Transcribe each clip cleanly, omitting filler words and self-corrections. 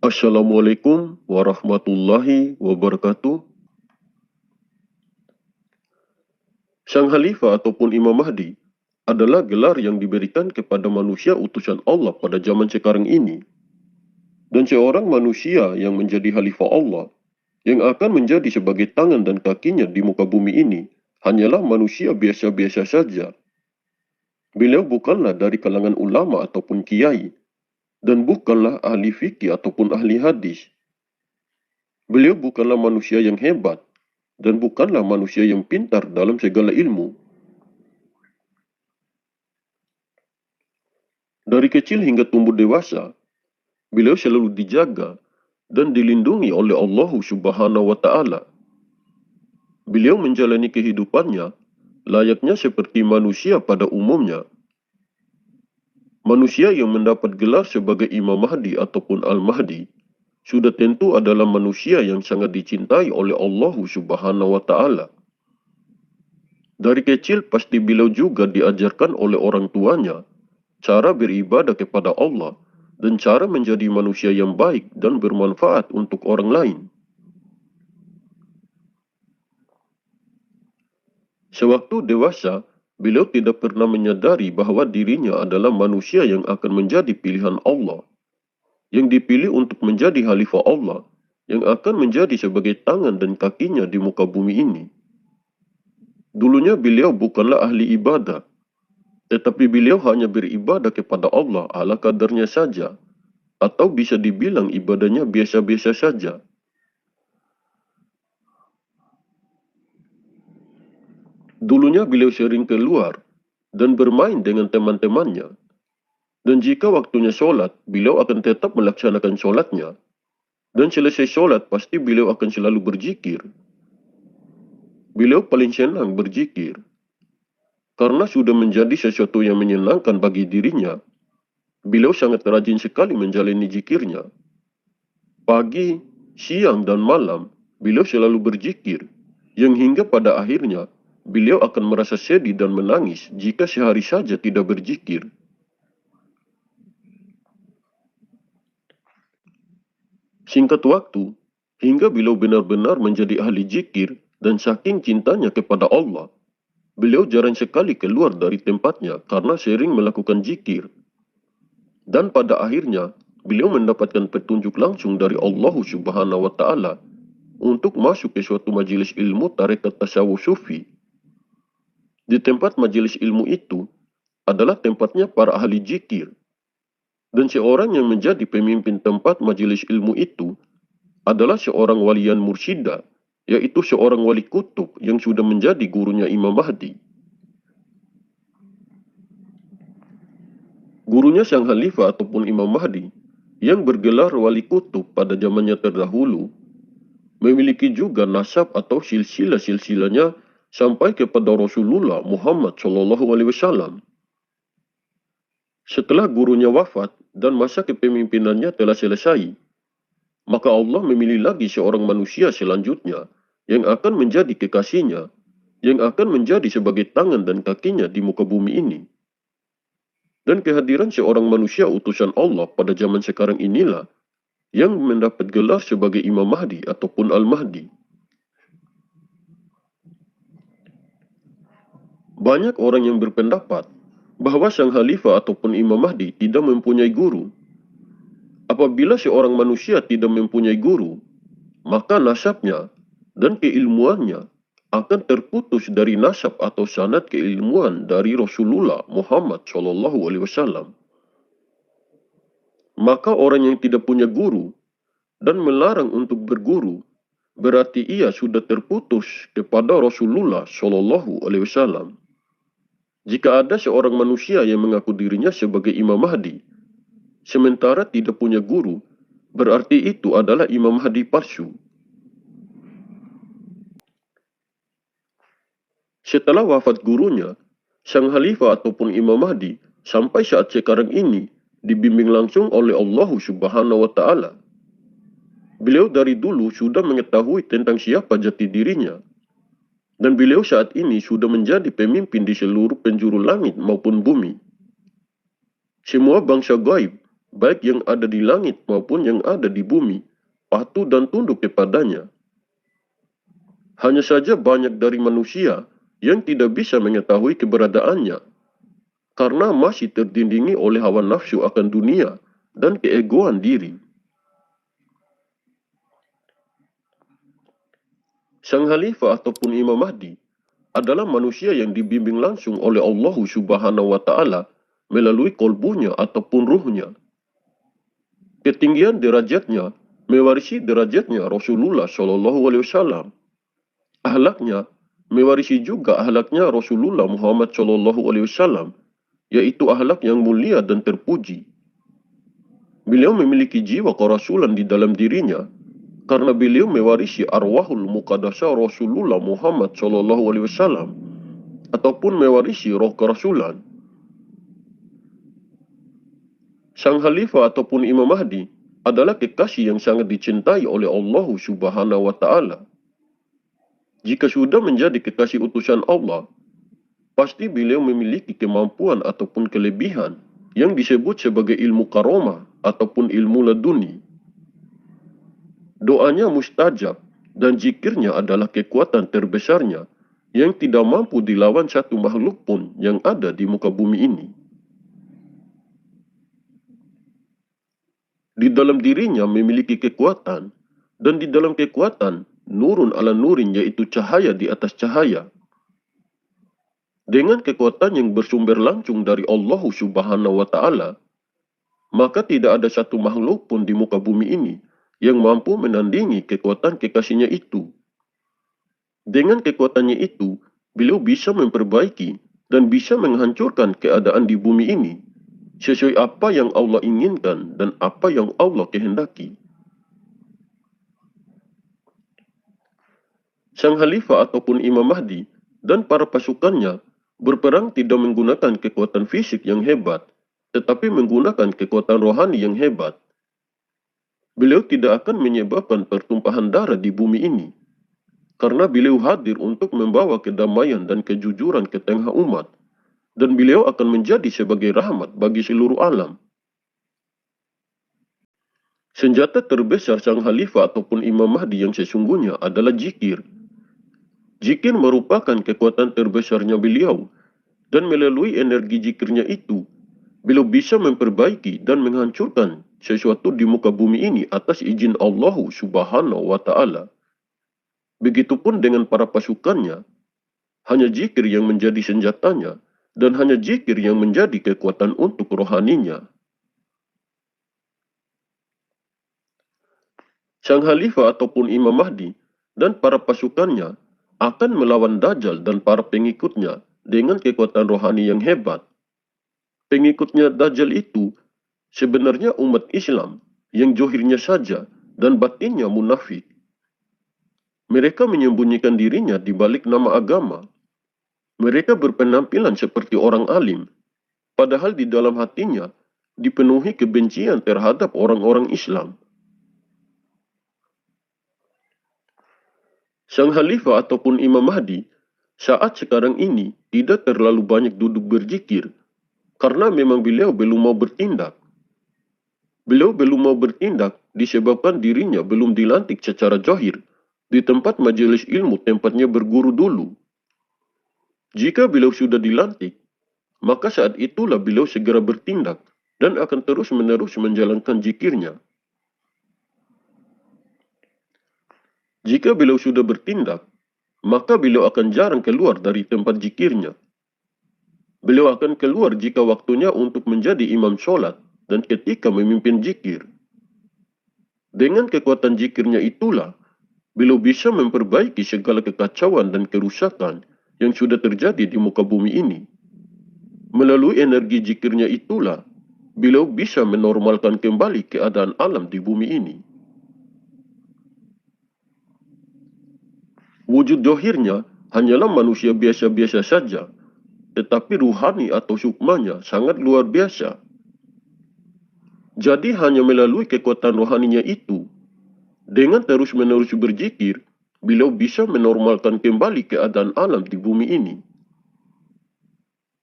Assalamualaikum warahmatullahi wabarakatuh. Sang Khalifah ataupun Imam Mahdi adalah gelar yang diberikan kepada manusia utusan Allah pada zaman sekarang ini. Dan seorang manusia yang menjadi Khalifah Allah, yang akan menjadi sebagai tangan dan kakinya di muka bumi ini, hanyalah manusia biasa-biasa saja. Beliau bukanlah dari kalangan ulama ataupun kiai, dan bukanlah ahli fikih ataupun ahli hadis. Beliau bukanlah manusia yang hebat, dan bukanlah manusia yang pintar dalam segala ilmu. Dari kecil hingga tumbuh dewasa, beliau selalu dijaga dan dilindungi oleh Allah Subhanahu wa Ta'ala. Beliau menjalani kehidupannya layaknya seperti manusia pada umumnya. Manusia yang mendapat gelar sebagai Imam Mahdi ataupun Al-Mahdi sudah tentu adalah manusia yang sangat dicintai oleh Allah Subhanahu wa Ta'ala. Dari kecil pasti beliau juga diajarkan oleh orang tuanya cara beribadah kepada Allah dan cara menjadi manusia yang baik dan bermanfaat untuk orang lain. Sewaktu dewasa, beliau tidak pernah menyadari bahwa dirinya adalah manusia yang akan menjadi pilihan Allah, yang dipilih untuk menjadi khalifah Allah, yang akan menjadi sebagai tangan dan kakinya di muka bumi ini. Dulunya beliau bukanlah ahli ibadah, tetapi beliau hanya beribadah kepada Allah ala kadarnya saja, atau bisa dibilang ibadahnya biasa-biasa saja. Dulunya beliau sering keluar dan bermain dengan teman-temannya. Dan jika waktunya sholat, beliau akan tetap melaksanakan sholatnya. Dan selesai sholat, pasti beliau akan selalu berzikir. Beliau paling senang berzikir. Karena sudah menjadi sesuatu yang menyenangkan bagi dirinya. Beliau sangat rajin sekali menjalani zikirnya. Pagi, siang, dan malam, beliau selalu berzikir. Yang hingga pada akhirnya, beliau akan merasa sedih dan menangis jika sehari saja tidak berzikir. Singkat waktu, hingga beliau benar-benar menjadi ahli zikir dan saking cintanya kepada Allah, beliau jarang sekali keluar dari tempatnya karena sering melakukan zikir. Dan pada akhirnya, beliau mendapatkan petunjuk langsung dari Allah Subhanahu wa Ta'ala untuk masuk ke suatu majelis ilmu tarekat tasawuf sufi. Di tempat majelis ilmu itu adalah tempatnya para ahli zikir. Dan seorang yang menjadi pemimpin tempat majelis ilmu itu adalah seorang walian mursyida, yaitu seorang wali kutub yang sudah menjadi gurunya Imam Mahdi. Gurunya sang khalifah ataupun Imam Mahdi, yang bergelar wali kutub pada zamannya terdahulu, memiliki juga nasab atau silsilah-silsilahnya sampai kepada Rasulullah Muhammad SAW. Setelah gurunya wafat dan masa kepemimpinannya telah selesai, maka Allah memilih lagi seorang manusia selanjutnya yang akan menjadi kekasihnya, yang akan menjadi sebagai tangan dan kakinya di muka bumi ini. Dan kehadiran seorang manusia utusan Allah pada zaman sekarang inilah yang mendapat gelar sebagai Imam Mahdi ataupun Al-Mahdi. Banyak orang yang berpendapat bahwa sang khalifah ataupun Imam Mahdi tidak mempunyai guru. Apabila seorang manusia tidak mempunyai guru, maka nasabnya dan keilmuannya akan terputus dari nasab atau sanad keilmuan dari Rasulullah Muhammad SAW. Maka orang yang tidak punya guru dan melarang untuk berguru, berarti ia sudah terputus kepada Rasulullah SAW. Jika ada seorang manusia yang mengaku dirinya sebagai Imam Mahdi, sementara tidak punya guru, berarti itu adalah Imam Mahdi palsu. Setelah wafat gurunya, sang khalifah ataupun Imam Mahdi sampai saat sekarang ini dibimbing langsung oleh Allah Subhanahu wa Ta'ala. Beliau dari dulu sudah mengetahui tentang siapa jati dirinya. Dan beliau saat ini sudah menjadi pemimpin di seluruh penjuru langit maupun bumi. Semua bangsa gaib baik yang ada di langit maupun yang ada di bumi, patuh dan tunduk kepadanya. Hanya saja banyak dari manusia yang tidak bisa mengetahui keberadaannya, karena masih terdindingi oleh hawa nafsu akan dunia dan keegoan diri. Sang Khalifah ataupun Imam Mahdi adalah manusia yang dibimbing langsung oleh Allah Subhanahu wa Ta'ala melalui kolbunya ataupun ruhnya. Ketinggian derajatnya mewarisi derajatnya Rasulullah Shallallahu Alaihi Wasallam. Ahlaknya mewarisi juga ahlaknya Rasulullah Muhammad Shallallahu Alaihi Wasallam, yaitu ahlak yang mulia dan terpuji. Beliau memiliki jiwa kerasulan di dalam dirinya karena beliau mewarisi arwahul muqaddasah Rasulullah Muhammad Shallallahu Alaihi Wasallam ataupun mewarisi roh kerasulan. Sang Khalifah ataupun Imam Mahdi adalah kekasih yang sangat dicintai oleh Allah Subhanahu wa Ta'ala. Jika sudah menjadi kekasih utusan Allah, pasti beliau memiliki kemampuan ataupun kelebihan yang disebut sebagai ilmu karomah ataupun ilmu laduni. Doanya mustajab dan zikirnya adalah kekuatan terbesarnya yang tidak mampu dilawan satu makhluk pun yang ada di muka bumi ini. Di dalam dirinya memiliki kekuatan, dan di dalam kekuatan nurun ala nurin, yaitu cahaya di atas cahaya. Dengan kekuatan yang bersumber langsung dari Allah Subhanahu wa Ta'ala, maka tidak ada satu makhluk pun di muka bumi ini yang mampu menandingi kekuatan kekasihnya itu. Dengan kekuatannya itu, beliau bisa memperbaiki dan bisa menghancurkan keadaan di bumi ini sesuai apa yang Allah inginkan dan apa yang Allah kehendaki. Sang Khalifah ataupun Imam Mahdi dan para pasukannya berperang tidak menggunakan kekuatan fisik yang hebat, tetapi menggunakan kekuatan rohani yang hebat. Beliau tidak akan menyebabkan pertumpahan darah di bumi ini, karena beliau hadir untuk membawa kedamaian dan kejujuran ke tengah umat, dan beliau akan menjadi sebagai rahmat bagi seluruh alam. Senjata terbesar sang Khalifah ataupun Imam Mahdi yang sesungguhnya adalah zikir. Zikir merupakan kekuatan terbesarnya beliau, dan melalui energi zikirnya itu, beliau bisa memperbaiki dan menghancurkan sesuatu di muka bumi ini atas izin Allah Subhanahu wa Ta'ala. Begitupun dengan para pasukannya, hanya zikir yang menjadi senjatanya, dan hanya zikir yang menjadi kekuatan untuk rohaninya. Sang Khalifah ataupun Imam Mahdi dan para pasukannya akan melawan Dajjal dan para pengikutnya dengan kekuatan rohani yang hebat. Pengikutnya Dajjal itu sebenarnya umat Islam yang johirnya saja dan batinnya munafik. Mereka menyembunyikan dirinya di balik nama agama. Mereka berpenampilan seperti orang alim, padahal di dalam hatinya dipenuhi kebencian terhadap orang-orang Islam. Sang Khalifah ataupun Imam Mahdi saat sekarang ini tidak terlalu banyak duduk berzikir, karena memang beliau belum mau bertindak. Beliau belum mau bertindak disebabkan dirinya belum dilantik secara zahir di tempat majelis ilmu tempatnya berguru dulu. Jika beliau sudah dilantik, maka saat itulah beliau segera bertindak dan akan terus-menerus menjalankan zikirnya. Jika beliau sudah bertindak, maka beliau akan jarang keluar dari tempat zikirnya. Beliau akan keluar jika waktunya untuk menjadi imam sholat dan ketika memimpin zikir. Dengan kekuatan zikirnya itulah, beliau bisa memperbaiki segala kekacauan dan kerusakan yang sudah terjadi di muka bumi ini. Melalui energi zikirnya itulah, beliau bisa menormalkan kembali keadaan alam di bumi ini. Wujud dohirnya hanyalah manusia biasa-biasa saja, tetapi ruhani atau sukmanya sangat luar biasa. Jadi hanya melalui kekuatan rohaninya itu, dengan terus-menerus berzikir, beliau bisa menormalkan kembali keadaan alam di bumi ini.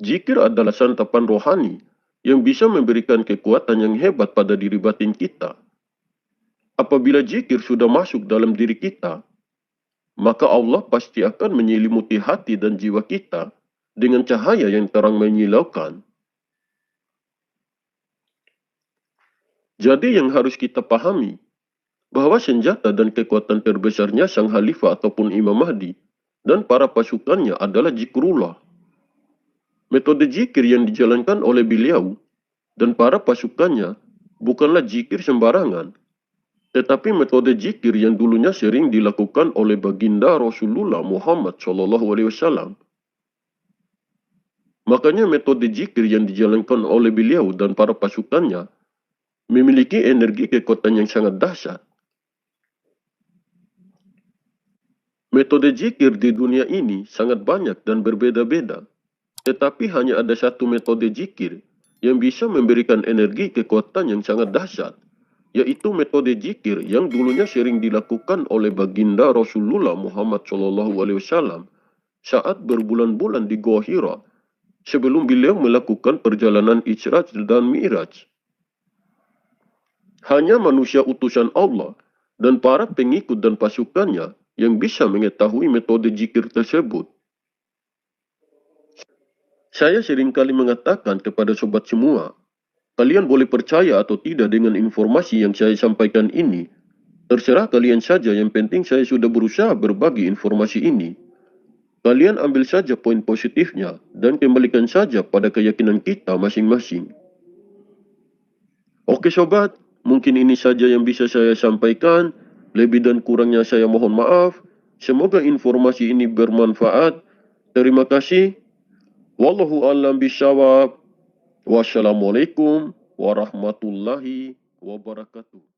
Zikir adalah santapan rohani yang bisa memberikan kekuatan yang hebat pada diri batin kita. Apabila zikir sudah masuk dalam diri kita, maka Allah pasti akan menyelimuti hati dan jiwa kita dengan cahaya yang terang menyilaukan. Jadi yang harus kita pahami, bahwa senjata dan kekuatan terbesarnya sang Khalifah ataupun Imam Mahdi dan para pasukannya adalah zikrullah. Metode zikir yang dijalankan oleh beliau dan para pasukannya bukanlah zikir sembarangan, tetapi metode zikir yang dulunya sering dilakukan oleh baginda Rasulullah Muhammad SAW. Makanya metode zikir yang dijalankan oleh beliau dan para pasukannya memiliki energi kekuatan yang sangat dahsyat. Metode zikir di dunia ini sangat banyak dan berbeda-beda, tetapi hanya ada satu metode zikir yang bisa memberikan energi kekuatan yang sangat dahsyat, yaitu metode zikir yang dulunya sering dilakukan oleh baginda Rasulullah Muhammad SAW saat berbulan-bulan di Gua Hira sebelum beliau melakukan perjalanan Isra dan Mi'raj. Hanya manusia utusan Allah dan para pengikut dan pasukannya yang bisa mengetahui metode zikir tersebut. Saya seringkali mengatakan kepada sobat semua, kalian boleh percaya atau tidak dengan informasi yang saya sampaikan ini. Terserah kalian saja, yang penting saya sudah berusaha berbagi informasi ini. Kalian ambil saja poin positifnya dan kembalikan saja pada keyakinan kita masing-masing. Oke sobat, mungkin ini saja yang bisa saya sampaikan. Lebih dan kurangnya saya mohon maaf. Semoga informasi ini bermanfaat. Terima kasih. Wallahu a'lam bishawab. Wassalamualaikum warahmatullahi wabarakatuh.